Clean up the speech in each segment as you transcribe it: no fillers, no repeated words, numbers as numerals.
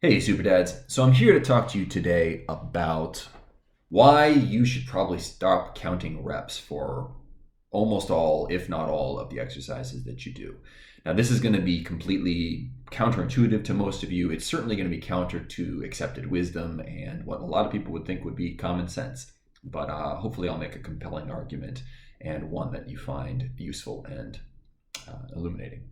Hey, Superdads. So I'm here to talk to you today about why you should probably stop counting reps for almost all, if not all, of the exercises that you do. Now, this is going to be completely counterintuitive to most of you. It's certainly going to be counter to accepted wisdom and what a lot of people would think would be common sense. But hopefully, I'll make a compelling argument and one that you find useful and illuminating.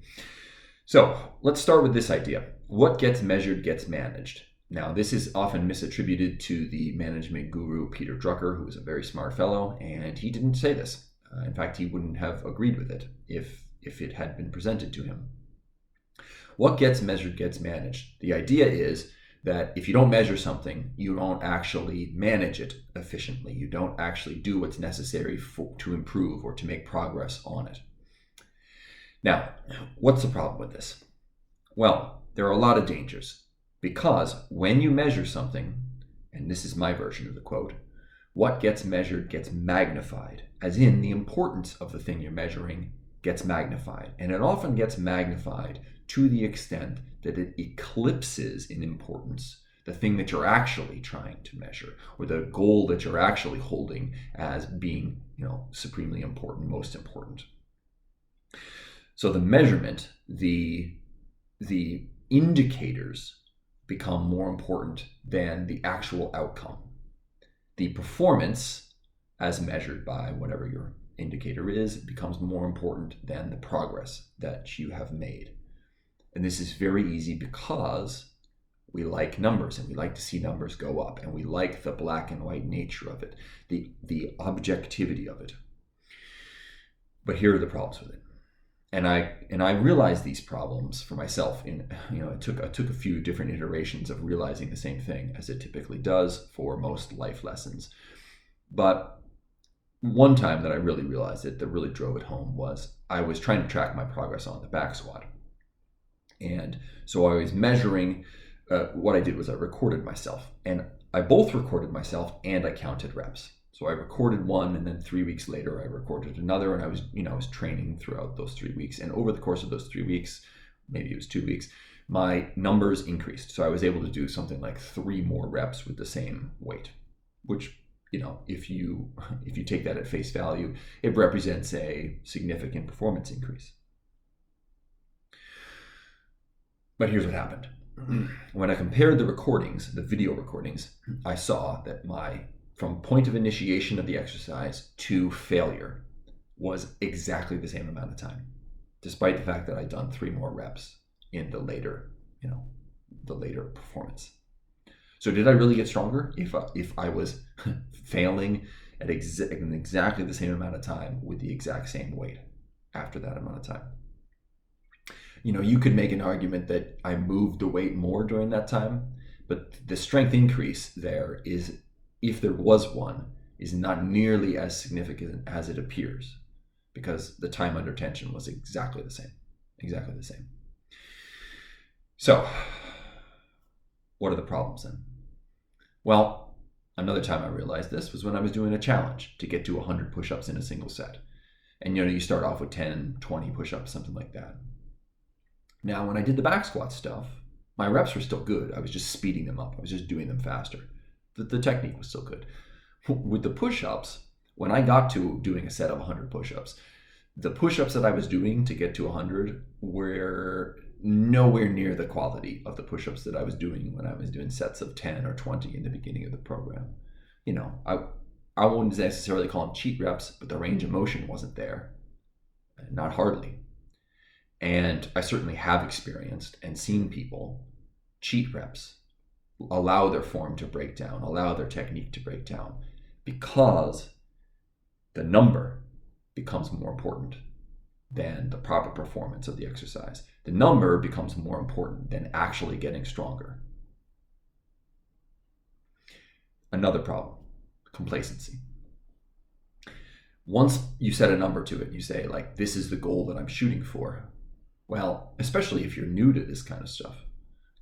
So let's start with this idea. What gets measured gets managed. Now, this is often misattributed to the management guru Peter Drucker, who is a very smart fellow, and he didn't say this. In fact, he wouldn't have agreed with it if it had been presented to him. What gets measured gets managed. The idea is that if you don't measure something, you don't actually manage it efficiently. You don't actually do what's necessary to improve or to make progress on it. Now, what's the problem with this? Well, there are a lot of dangers because when you measure something, and this is my version of the quote, what gets measured gets magnified, as in the importance of the thing you're measuring gets magnified. And it often gets magnified to the extent that it eclipses in importance the thing that you're actually trying to measure, or the goal that you're actually holding as being, supremely important, most important. So the measurement, the indicators become more important than the actual outcome. The performance, as measured by whatever your indicator is, becomes more important than the progress that you have made. And this is very easy because we like numbers and we like to see numbers go up and we like the black and white nature of it, the objectivity of it. But here are the problems with it. And I realized these problems for myself it took a few different iterations of realizing the same thing, as it typically does for most life lessons. But one time that I really realized it, that really drove it home, was I was trying to track my progress on the back squat. And so I was measuring, what I did was I recorded myself, and I both recorded myself and I counted reps. So I recorded one, and then 3 weeks later, I recorded another, and I was training throughout those 3 weeks. And over the course of those 3 weeks, maybe it was 2 weeks, my numbers increased. So I was able to do something like 3 more reps with the same weight, which, if you take that at face value, it represents a significant performance increase. But here's what happened. When I compared the recordings, the video recordings, I saw that from point of initiation of the exercise to failure was exactly the same amount of time, despite the fact that I'd done 3 more reps in the later performance. So did I really get stronger if I was failing at exactly the same amount of time with the exact same weight after that amount of time? You could make an argument that I moved the weight more during that time, but the strength increase there is, if there was one, is not nearly as significant as it appears, because the time under tension was exactly the same. So what are the problems then? Well, another time I realized this was when I was doing a challenge to get to 100 push-ups in a single set. And you start off with 10, 20 push-ups, something like that. Now, when I did the back squat stuff, my reps were still good. I was just speeding them up. I was just doing them faster. The technique was still good. With the push-ups, when I got to doing a set of 100 push-ups, the push-ups that I was doing to get to 100 were nowhere near the quality of the push-ups that I was doing when I was doing sets of 10 or 20 in the beginning of the program. I wouldn't necessarily call them cheat reps, but the range of motion wasn't there. Not hardly. And I certainly have experienced and seen people cheat reps, allow their form to break down, allow their technique to break down, because the number becomes more important than the proper performance of the exercise. The number becomes more important than actually getting stronger. Another problem, complacency. Once you set a number to it, you say, this is the goal that I'm shooting for. Well, especially if you're new to this kind of stuff.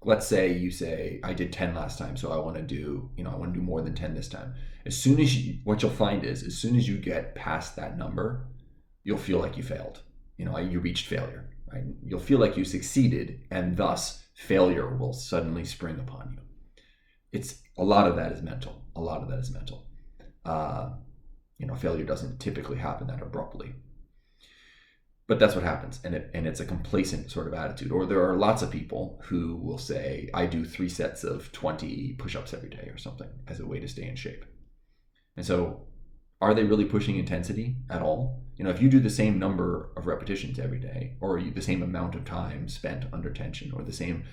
Let's say you say, I did 10 last time, so I want to do more than 10 this time. What you'll find is, as soon as you get past that number, you'll feel like you failed. You reached failure, right? You'll feel like you succeeded, and thus failure will suddenly spring upon you. It's a lot of that is mental. A lot of that is mental. Failure doesn't typically happen that abruptly. But that's what happens, and it's a complacent sort of attitude. Or there are lots of people who will say, I do 3 sets of 20 push-ups every day or something as a way to stay in shape. And so are they really pushing intensity at all? If you do the same number of repetitions every day, or the same amount of time spent under tension, or the same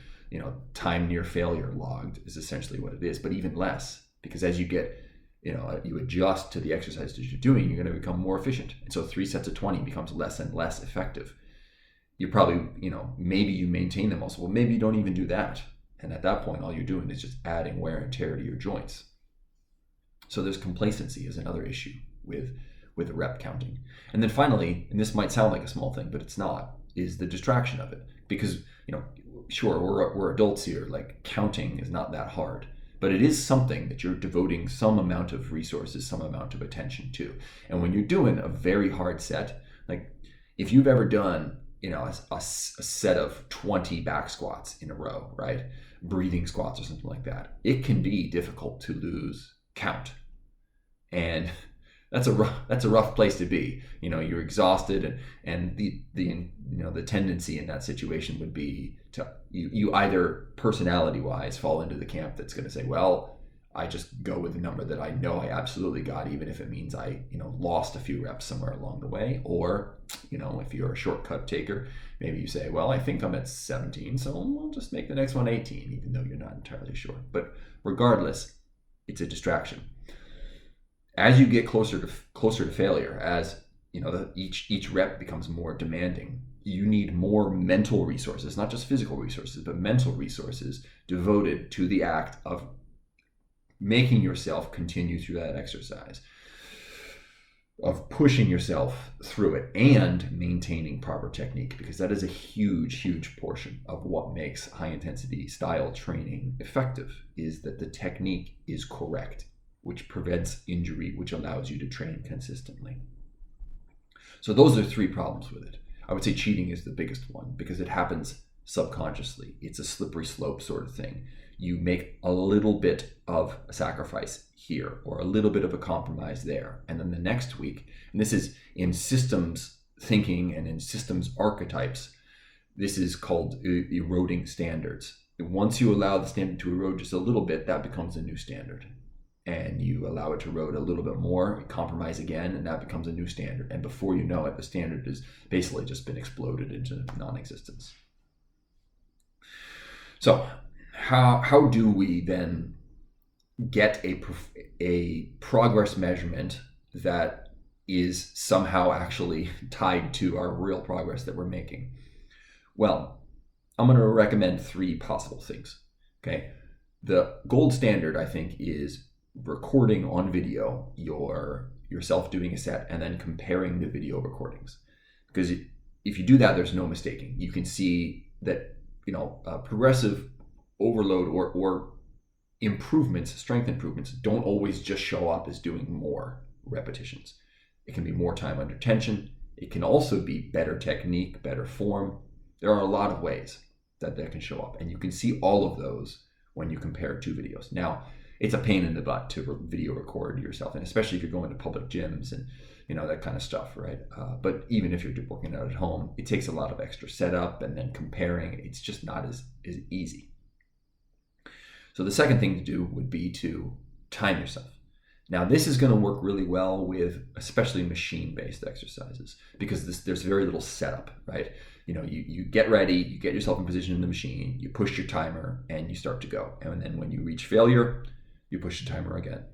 time near failure logged is essentially what it is, but even less, because as you get you adjust to the exercises you're doing, you're going to become more efficient. And so 3 sets of 20 becomes less and less effective. You probably, maybe you maintain the muscle. Well, maybe you don't even do that. And at that point, all you're doing is just adding wear and tear to your joints. So there's complacency is another issue with rep counting. And then finally, and this might sound like a small thing, but it's not, is the distraction of it. Because, sure, we're adults here, like counting is not that hard. But it is something that you're devoting some amount of resources, some amount of attention to. And when you're doing a very hard set, like if you've ever done, a set of 20 back squats in a row, right? Breathing squats or something like that, it can be difficult to lose count. And that's a rough place to be. You're exhausted, and the tendency in that situation would be to you either personality wise fall into the camp that's going to say, well, I just go with the number that I know I absolutely got, even if it means I lost a few reps somewhere along the way. Or if you're a shortcut taker, maybe you say, well, I think I'm at 17, so I'll just make the next one 18, even though you're not entirely sure. But regardless, it's a distraction. As you get closer to failure, as each rep becomes more demanding, you need more mental resources, not just physical resources, but mental resources devoted to the act of making yourself continue through that exercise, of pushing yourself through it, and maintaining proper technique, because that is a huge, huge portion of what makes high intensity style training effective, is that the technique is correct, which prevents injury, which allows you to train consistently. So those are 3 problems with it. I would say cheating is the biggest one, because it happens subconsciously. It's a slippery slope sort of thing. You make a little bit of a sacrifice here, or a little bit of a compromise there, and then the next week, and this is in systems thinking and in systems archetypes, this is called eroding standards. Once you allow the standard to erode just a little bit, that becomes a new standard. And you allow it to erode a little bit more, compromise again, and that becomes a new standard. And before you know it, the standard has basically just been exploded into non-existence. So how do we then get a progress measurement that is somehow actually tied to our real progress that we're making? Well, I'm going to recommend 3 possible things. Okay. The gold standard, I think, is recording on video yourself doing a set and then comparing the video recordings. Because if you do that, there's no mistaking. You can see that progressive overload or improvements, strength improvements, don't always just show up as doing more repetitions. It can be more time under tension. It can also be better technique, better form. There are a lot of ways that can show up, and you can see all of those when you compare 2 videos. Now, it's a pain in the butt to video record yourself, and especially if you're going to public gyms and that kind of stuff, right? But even if you're working out at home, it takes a lot of extra setup, and then comparing, it's just not as easy. So the second thing to do would be to time yourself. Now, this is going to work really well with especially machine-based exercises, because there's very little setup, right? You get ready, you get yourself in position in the machine, you push your timer, and you start to go. And then when you reach failure, you push the timer again.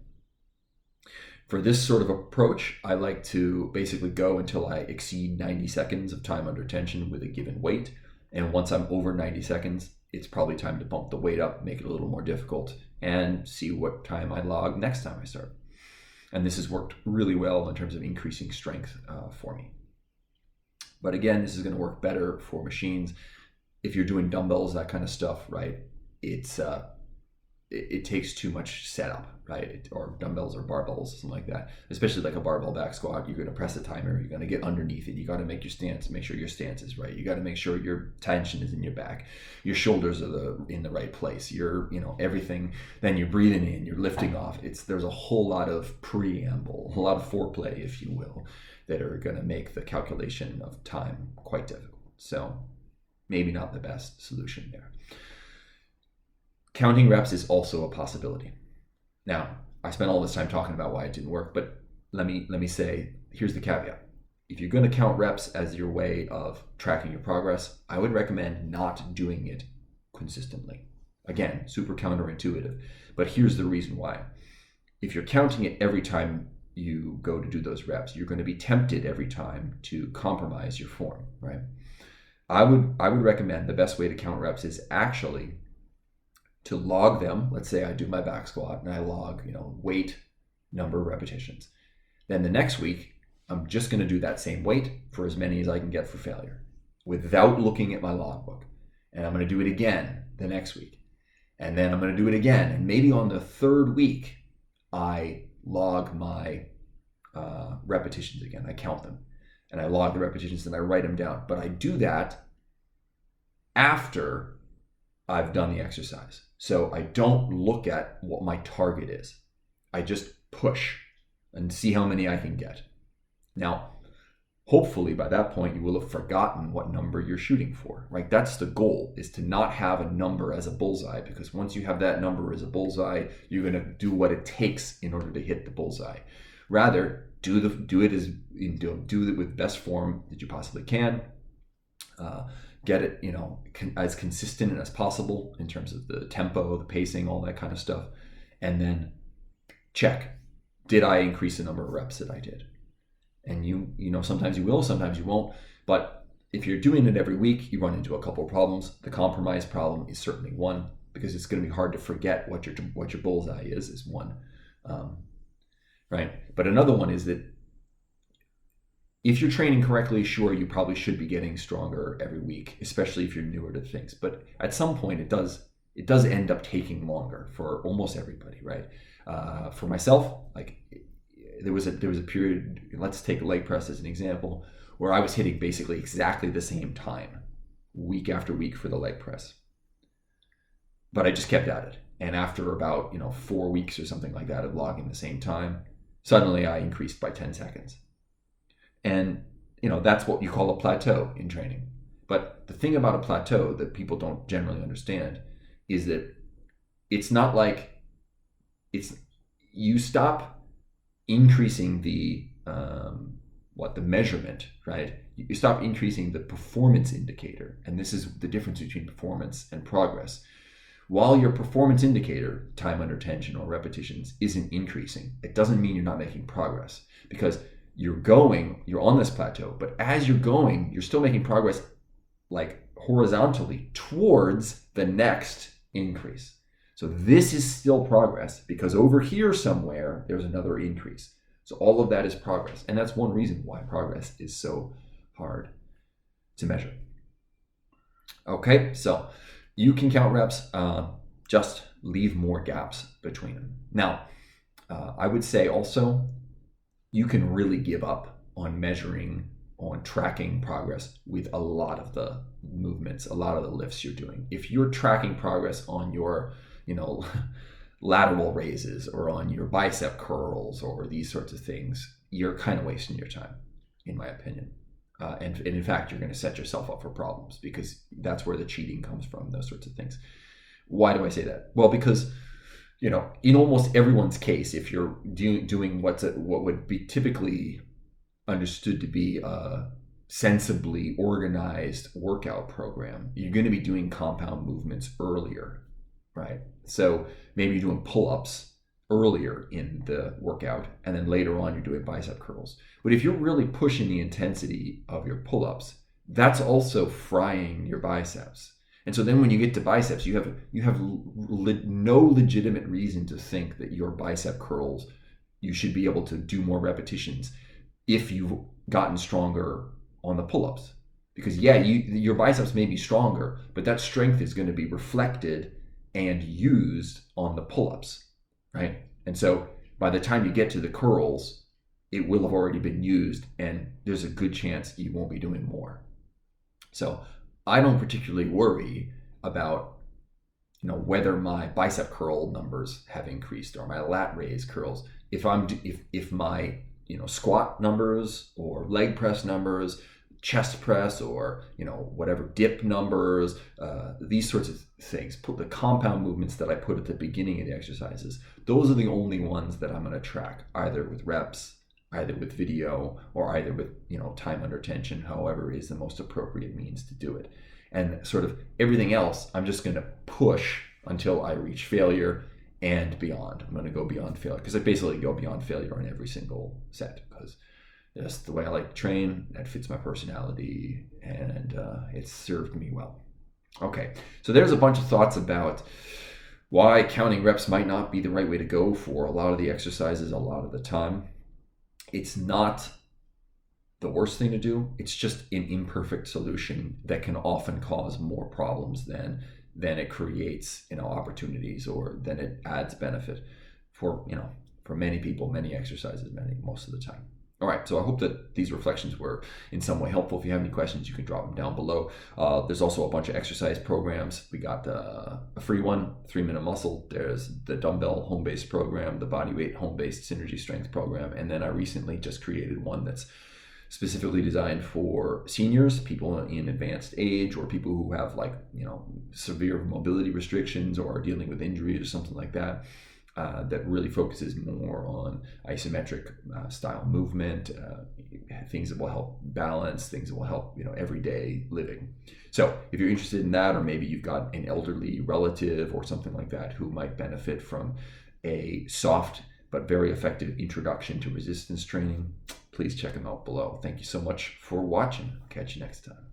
For this sort of approach, I like to basically go until I exceed 90 seconds of time under tension with a given weight. And once I'm over 90 seconds, it's probably time to bump the weight up, make it a little more difficult, and see what time I log next time I start. And this has worked really well in terms of increasing strength for me. But again, this is going to work better for machines. If you're doing dumbbells, that kind of stuff, right? It's it takes too much setup, right? Or dumbbells or barbells, something like that. Especially like a barbell back squat, you're going to press a timer, you're going to get underneath it. You got to make your stance, make sure your stance is right. You got to make sure your tension is in your back, your shoulders are in the right place. You're, everything. Then you're breathing in, you're lifting off. There's a whole lot of preamble, a lot of foreplay, if you will, that are going to make the calculation of time quite difficult. So maybe not the best solution there. Counting reps is also a possibility. Now, I spent all this time talking about why it didn't work, but let me say, here's the caveat. If you're going to count reps as your way of tracking your progress, I would recommend not doing it consistently. Again, super counterintuitive, but here's the reason why. If you're counting it every time you go to do those reps, you're going to be tempted every time to compromise your form, right? I would recommend the best way to count reps is actually to log them. Let's say I do my back squat and I log, weight, number of repetitions. Then the next week, I'm just going to do that same weight for as many as I can get for failure without looking at my logbook. And I'm going to do it again the next week. And then I'm going to do it again. And maybe on the third week, I log my repetitions again. I count them and I log the repetitions and I write them down. But I do that after I've done the exercise. So I don't look at what my target is. I just push and see how many I can get. Now, hopefully by that point, you will have forgotten what number you're shooting for, right? That's the goal, is to not have a number as a bullseye, because once you have that number as a bullseye, you're going to do what it takes in order to hit the bullseye. Rather, do it with best form that you possibly can. Get it, as consistent as possible in terms of the tempo, the pacing, all that kind of stuff. And then check, did I increase the number of reps that I did? And sometimes you will, sometimes you won't. But if you're doing it every week, you run into a couple of problems. The compromise problem is certainly one, because it's going to be hard to forget what your bullseye is one, right? But another one is that if you're training correctly, sure, you probably should be getting stronger every week, especially if you're newer to things. But at some point, it does end up taking longer for almost everybody, right? For myself, like there was a period. Let's take leg press as an example, where I was hitting basically exactly the same time, week after week for the leg press. But I just kept at it, and after about 4 weeks or something like that of logging the same time, suddenly I increased by 10 seconds. And, that's what you call a plateau in training. But the thing about a plateau that people don't generally understand is that it's not like you stop increasing the measurement, right? You stop increasing the performance indicator. And this is the difference between performance and progress. While your performance indicator, time under tension or repetitions, isn't increasing, it doesn't mean you're not making progress, because you're on this plateau, but as you're going, you're still making progress like horizontally towards the next increase. So this is still progress, because over here somewhere, there's another increase. So all of that is progress. And that's one reason why progress is so hard to measure. Okay, so you can count reps, just leave more gaps between them. Now, I would say also, you can really give up on tracking progress with a lot of the movements, a lot of the lifts you're doing. If you're tracking progress on your, lateral raises or on your bicep curls or these sorts of things, you're kind of wasting your time, in my opinion. And in fact, you're going to set yourself up for problems, because that's where the cheating comes from, those sorts of things. Why do I say that? Well, because in almost everyone's case, if you're doing what would be typically understood to be a sensibly organized workout program, you're going to be doing compound movements earlier, right? So maybe you're doing pull-ups earlier in the workout, and then later on you're doing bicep curls. But if you're really pushing the intensity of your pull-ups, that's also frying your biceps. And so then when you get to biceps, you have no legitimate reason to think that your bicep curls, you should be able to do more repetitions if you've gotten stronger on the pull-ups. Because your biceps may be stronger, but that strength is going to be reflected and used on the pull-ups, right? And so by the time you get to the curls, it will have already been used, and there's a good chance you won't be doing more. So I don't particularly worry about whether my bicep curl numbers have increased or my lat raise curls. If my squat numbers or leg press numbers, chest press, or whatever dip numbers, these sorts of things, put the compound movements that I put at the beginning of the exercises, those are the only ones that I'm going to track, either with reps, either with video, or either with time under tension, however is the most appropriate means to do it. And sort of everything else, I'm just going to push until I reach failure and beyond. I'm going to go beyond failure, because I basically go beyond failure on every single set, because that's the way I like to train. That fits my personality, and it's served me well. Okay, so there's a bunch of thoughts about why counting reps might not be the right way to go for a lot of the exercises a lot of the time. It's not the worst thing to do. It's just an imperfect solution that can often cause more problems than it creates opportunities, or than it adds benefit for many people, many exercises, most of the time. All right, so I hope that these reflections were in some way helpful. If you have any questions, you can drop them down below. There's also a bunch of exercise programs. We got a free one, 3-Minute Muscle. There's the Dumbbell home-based program, the Bodyweight home-based synergy strength program, and then I recently just created one that's specifically designed for seniors, people in advanced age, or people who have severe mobility restrictions or are dealing with injuries or something like that. That really focuses more on isometric style movement, things that will help balance, things that will help everyday living. So if you're interested in that, or maybe you've got an elderly relative or something like that who might benefit from a soft but very effective introduction to resistance training, please check them out below. Thank you so much for watching. I'll catch you next time.